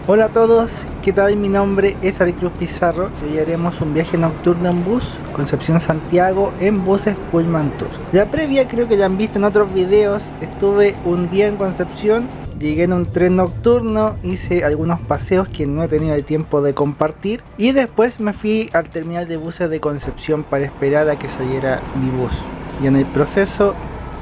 Hola a todos, ¿qué tal? Mi nombre es Ari Cruz Pizarro y hoy haremos un viaje nocturno en bus Concepción-Santiago en buses Pullman Tour. La previa creo que ya han visto en otros videos, estuve un día en Concepción, llegué en un tren nocturno, hice algunos paseos que no he tenido el tiempo de compartir y después me fui al terminal de buses de Concepción para esperar a que saliera mi bus. Y en el proceso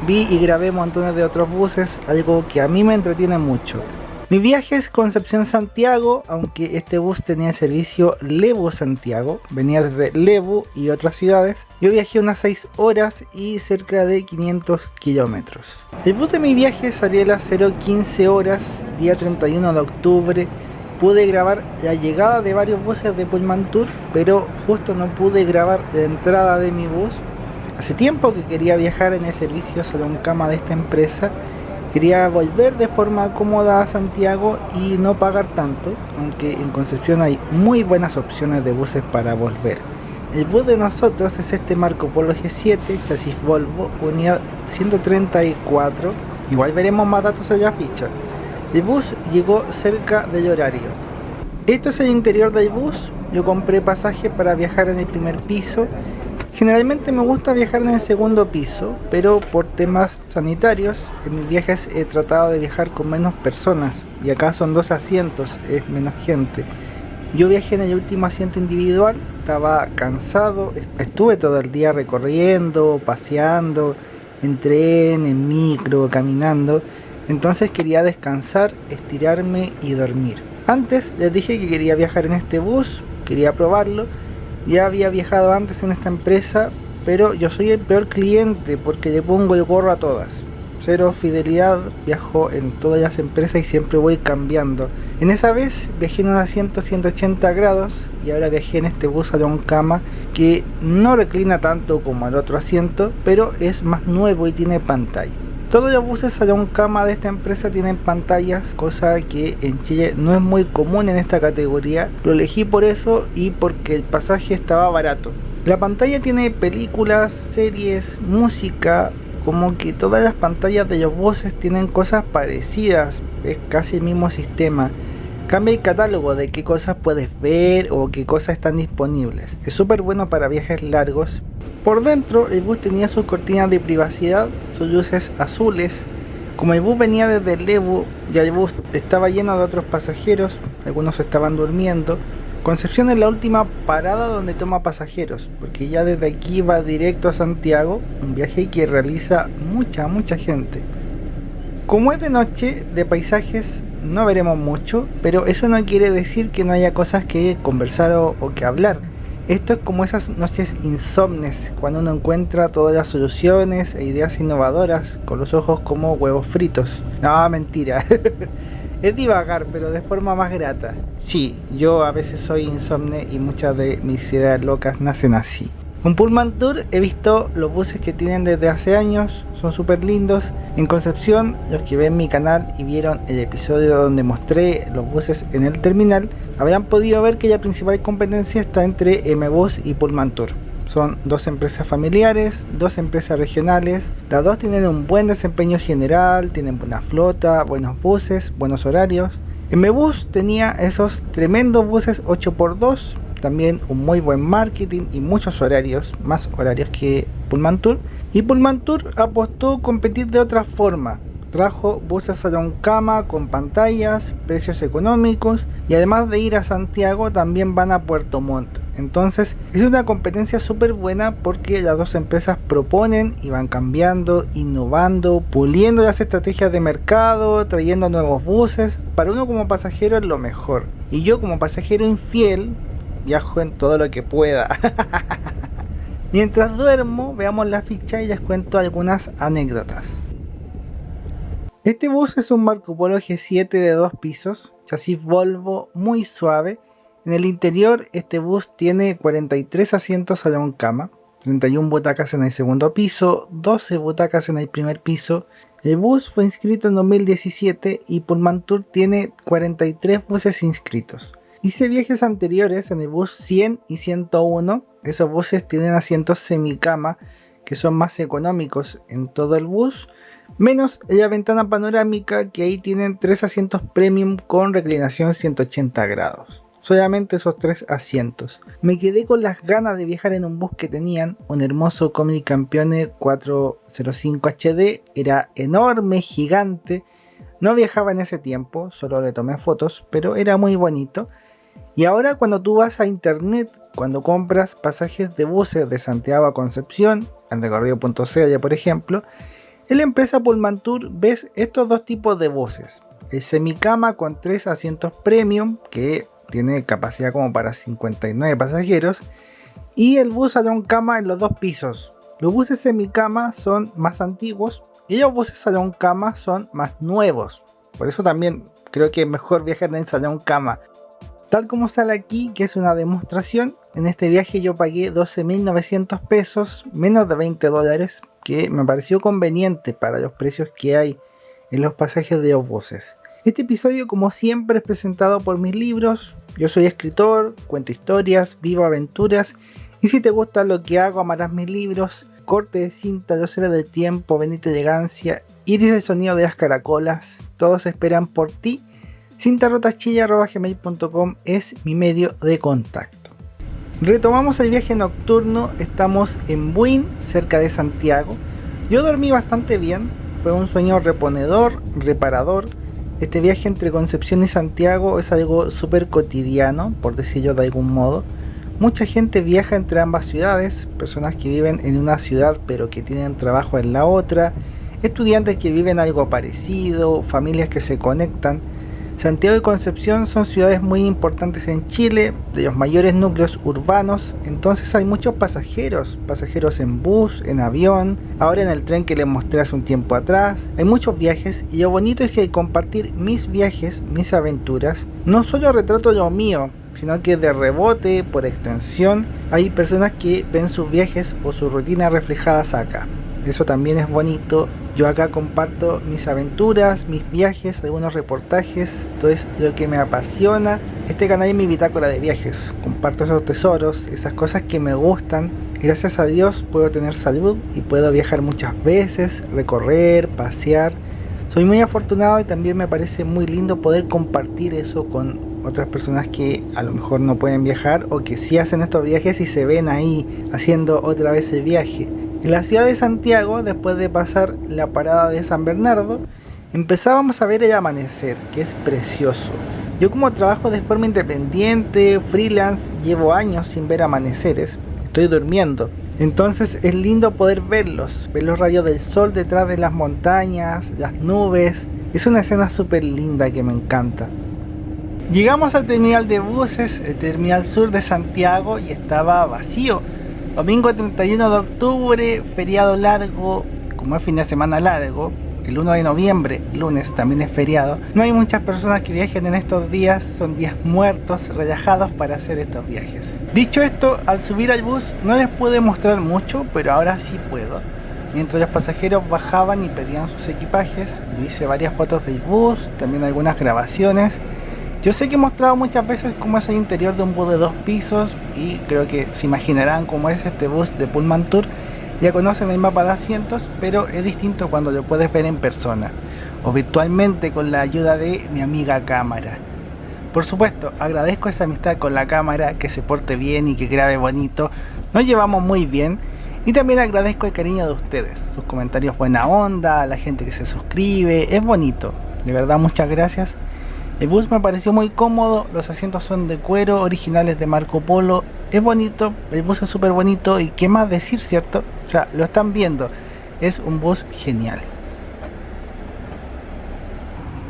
vi y grabé montones de otros buses, algo que a mí me entretiene mucho. Mi viaje es Concepción-Santiago, aunque este bus tenía el servicio Lebu-Santiago, venía desde Lebu y otras ciudades. Yo viajé unas 6 horas y cerca de 500 kilómetros. El bus de mi viaje salió a las 0:15 horas, día 31 de octubre. Pude grabar la llegada de varios buses de Pullman Tour, pero justo no pude grabar la entrada de mi bus. Hace tiempo que quería viajar en el servicio salón cama de esta empresa. Quería volver de forma cómoda a Santiago y no pagar tanto, aunque en Concepción hay muy buenas opciones de buses para volver. El bus de nosotros es este Marco Polo G7, chasis Volvo, unidad 134. Igual veremos más datos en la ficha. El bus llegó cerca del horario. Esto es el interior del bus. Yo compré pasaje para viajar en el primer piso. Generalmente me gusta viajar en el segundo piso, pero por temas sanitarios, en mis viajes he tratado de viajar con menos personas, y acá son 2 asientos, es menos gente. Yo viajé en el último asiento individual, estaba cansado, estuve todo el día recorriendo, paseando, en tren, en micro, caminando, entonces quería descansar, estirarme y dormir. Antes les dije que quería viajar en este bus, quería probarlo. Ya había viajado antes en esta empresa, pero yo soy el peor cliente porque le pongo el gorro a todas. Cero fidelidad, viajo en todas las empresas y siempre voy cambiando. En esa vez viajé en un asiento 180 grados y ahora viajé en este bus salón cama que no reclina tanto como el otro asiento, pero es más nuevo y tiene pantalla. Todos los buses salón cama de esta empresa tienen pantallas, cosa que en Chile no es muy común en esta categoría. Lo elegí por eso y porque el pasaje estaba barato. La pantalla tiene películas, series, música, como que todas las pantallas de los buses tienen cosas parecidas, es casi el mismo sistema. Cambia el catálogo de qué cosas puedes ver o qué cosas están disponibles. Es súper bueno para viajes largos. Por dentro el bus tenía sus cortinas de privacidad, sus luces azules. Como el bus venía desde Lebu, ya el bus estaba lleno de otros pasajeros, algunos estaban durmiendo. Concepción es la última parada donde toma pasajeros, porque ya desde aquí va directo a Santiago, un viaje que realiza mucha gente. Como es de noche, de paisajes no veremos mucho, pero eso no quiere decir que no haya cosas que conversar o que hablar. Esto es como esas noches insomnes, cuando uno encuentra todas las soluciones e ideas innovadoras, con los ojos como huevos fritos. No, mentira. Es divagar, pero de forma más grata. Sí, yo a veces soy insomne y muchas de mis ideas locas nacen así. Un Pullman Tour, he visto los buses que tienen desde hace años, son súper lindos. En Concepción, los que ven mi canal y vieron el episodio donde mostré los buses en el terminal, habrán podido ver que la principal competencia está entre M-Bus y Pullman Tour. Son 2 empresas familiares, 2 empresas regionales, las 2 tienen un buen desempeño general, tienen buena flota, buenos buses, buenos horarios. M-Bus tenía esos tremendos buses 8x2, también un muy buen marketing y muchos horarios, más horarios que Pullman Tour. Y Pullman Tour apostó a competir de otra forma. Trajo buses salón cama con pantallas, precios económicos y además de ir a Santiago también van a Puerto Montt. Entonces es una competencia súper buena porque las 2 empresas proponen y van cambiando, innovando, puliendo las estrategias de mercado, trayendo nuevos buses. Para uno como pasajero es lo mejor. Y yo como pasajero infiel viajo en todo lo que pueda. Mientras duermo, veamos la ficha y les cuento algunas anécdotas. Este bus es un Marco Polo G7 de 2 pisos, chasis Volvo muy suave. En el interior este bus tiene 43 asientos salón cama, 31 butacas en el segundo piso, 12 butacas en el primer piso. El bus fue inscrito en 2017 y Pullman Tour tiene 43 buses inscritos. Hice viajes anteriores en el bus 100 y 101, esos buses tienen asientos semicama que son más económicos en todo el bus, Menos la ventana panorámica, que ahí tienen 3 asientos premium con reclinación 180 grados. Solamente esos 3 asientos. Me quedé con las ganas de viajar en un bus que tenían, un hermoso Comedy Campione 405 HD, era enorme, gigante. No viajaba en ese tiempo, solo le tomé fotos, pero era muy bonito. Y ahora cuando tú vas a internet, cuando compras pasajes de buses de Santiago a Concepción, en recorrido.cl por ejemplo, en la empresa Pullmantur ves estos dos tipos de buses. El semicama con 3 asientos premium, que tiene capacidad como para 59 pasajeros, y el bus salón cama en los 2 pisos. Los buses semicama son más antiguos y los buses salón cama son más nuevos. Por eso también creo que es mejor viajar en el salón cama. Tal como sale aquí, que es una demostración, en este viaje yo pagué 12.900 pesos, menos de 20 dólares, que me pareció conveniente para los precios que hay en los pasajes de los buses. Este episodio, como siempre, es presentado por mis libros. Yo soy escritor, cuento historias, vivo aventuras, y si te gusta lo que hago, amarás mis libros. Corte de cinta, Los Héroes del Tiempo, Bendita Elegancia, Iris el Sonido de las Caracolas, todos esperan por ti. cintarrotachilla@gmail.com es mi medio de contacto. Retomamos el viaje nocturno, estamos en Buin, cerca de Santiago. Yo dormí bastante bien, fue un sueño reponedor, reparador. Este viaje entre Concepción y Santiago es algo súper cotidiano, por decirlo de algún modo. Mucha gente viaja entre ambas ciudades, personas que viven en una ciudad pero que tienen trabajo en la otra, estudiantes que viven algo parecido, familias que se conectan. Santiago y Concepción son ciudades muy importantes en Chile, de los mayores núcleos urbanos, entonces hay muchos pasajeros en bus, en avión, ahora en el tren que les mostré hace un tiempo atrás. Hay muchos viajes y lo bonito es que al compartir mis viajes, mis aventuras, no solo retrato lo mío, sino que de rebote, por extensión, hay personas que ven sus viajes o sus rutinas reflejadas acá. Eso también es bonito. Yo acá comparto mis aventuras, mis viajes, algunos reportajes, todo es lo que me apasiona. Este canal es mi bitácora de viajes, comparto esos tesoros, esas cosas que me gustan. Gracias a Dios puedo tener salud y puedo viajar muchas veces, recorrer, pasear. Soy muy afortunado y también me parece muy lindo poder compartir eso con otras personas que a lo mejor no pueden viajar o que sí hacen estos viajes y se ven ahí haciendo otra vez el viaje. En la ciudad de Santiago, después de pasar la parada de San Bernardo, empezábamos a ver el amanecer, que es precioso. Yo como trabajo de forma independiente, freelance, llevo años sin ver amaneceres, estoy durmiendo. Entonces es lindo poder verlos, ver los rayos del sol detrás de las montañas, las nubes. Es una escena súper linda que me encanta. Llegamos al terminal de buses, el terminal sur de Santiago, y estaba vacío. Domingo 31 de octubre, feriado largo, como es fin de semana largo, el 1 de noviembre, lunes, también es feriado. No hay muchas personas que viajen en estos días, son días muertos, relajados para hacer estos viajes. Dicho esto, al subir al bus no les pude mostrar mucho, pero ahora sí puedo. Mientras los pasajeros bajaban y pedían sus equipajes, yo hice varias fotos del bus, también algunas grabaciones. Yo sé que he mostrado muchas veces cómo es el interior de un bus de 2 pisos y creo que se imaginarán cómo es este bus de Pullmantur. Ya conocen el mapa de asientos, pero es distinto cuando lo puedes ver en persona o virtualmente con la ayuda de mi amiga cámara. Por supuesto, agradezco esa amistad con la cámara, que se porte bien y que grabe bonito. Nos llevamos muy bien y también agradezco el cariño de ustedes, sus comentarios buena onda, la gente que se suscribe, es bonito. De verdad, muchas gracias. El bus me pareció muy cómodo, los asientos son de cuero, originales de Marco Polo, es bonito, el bus es súper bonito y qué más decir, ¿cierto? O sea, lo están viendo, es un bus genial.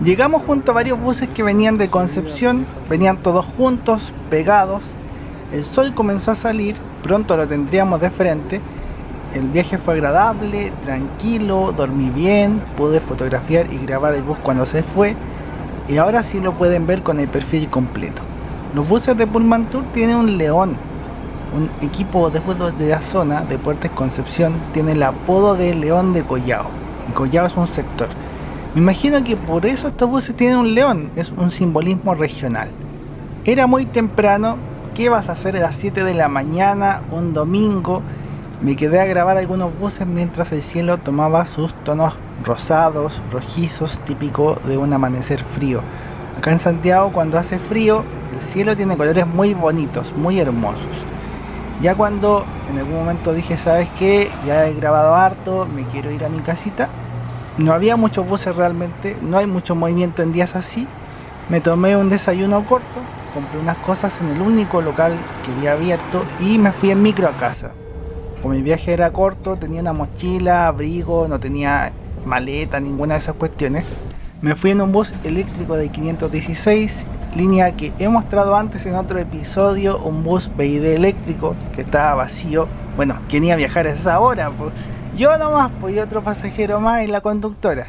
Llegamos junto a varios buses que venían de Concepción, venían todos juntos, pegados, el sol comenzó a salir, pronto lo tendríamos de frente, el viaje fue agradable, tranquilo, dormí bien, pude fotografiar y grabar el bus cuando se fue. Y ahora sí lo pueden ver con el perfil completo. Los buses de Pullmantur tienen un león. Un equipo de fútbol de la zona, Deportes Concepción, tiene el apodo de León de Collao. Y Collao es un sector. Me imagino que por eso estos buses tienen un león. Es un simbolismo regional. Era muy temprano. ¿Qué vas a hacer a las 7 de la mañana un domingo? Me quedé a grabar algunos buses mientras el cielo tomaba sus tonos rosados, rojizos, típico de un amanecer frío. Acá en Santiago, cuando hace frío, el cielo tiene colores muy bonitos, muy hermosos. Ya cuando en algún momento dije, ¿sabes qué? Ya he grabado harto, me quiero ir a mi casita. No había muchos buses realmente, no hay mucho movimiento en días así. Me tomé un desayuno corto, compré unas cosas en el único local que había abierto y me fui en micro a casa. Como mi viaje era corto, tenía una mochila, abrigo, no tenía maleta, ninguna de esas cuestiones. Me fui en un bus eléctrico de 516, línea que he mostrado antes en otro episodio, un bus BID eléctrico que estaba vacío. Bueno, ¿quién iba a viajar a esa hora? Pues yo nomás, pues, y otro pasajero más y la conductora.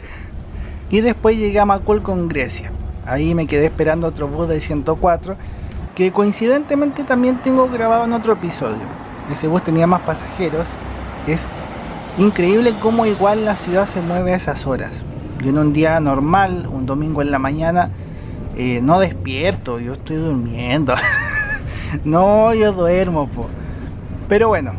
Y después llegué a Macul con Grecia. Ahí me quedé esperando otro bus del 104, que coincidentemente también tengo grabado en otro episodio. Ese bus tenía más pasajeros. Es increíble cómo igual la ciudad se mueve a esas horas. Yo en un día normal, un domingo en la mañana, no despierto, yo estoy durmiendo. No, yo duermo, po. Pero bueno,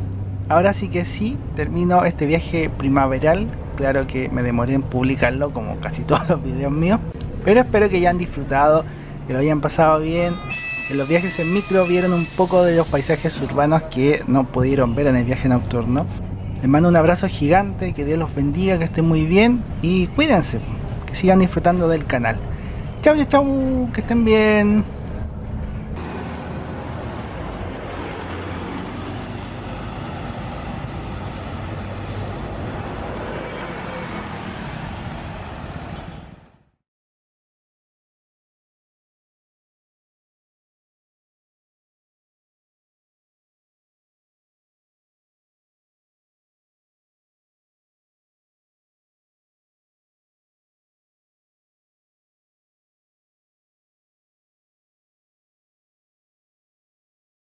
ahora sí que sí, termino este viaje primaveral. Claro que me demoré en publicarlo como casi todos los videos míos, pero espero que hayan disfrutado, que lo hayan pasado bien. En los viajes en micro vieron un poco de los paisajes urbanos que no pudieron ver en el viaje nocturno. Les mando un abrazo gigante, que Dios los bendiga, que estén muy bien y cuídense, que sigan disfrutando del canal. Chau, chau, que estén bien.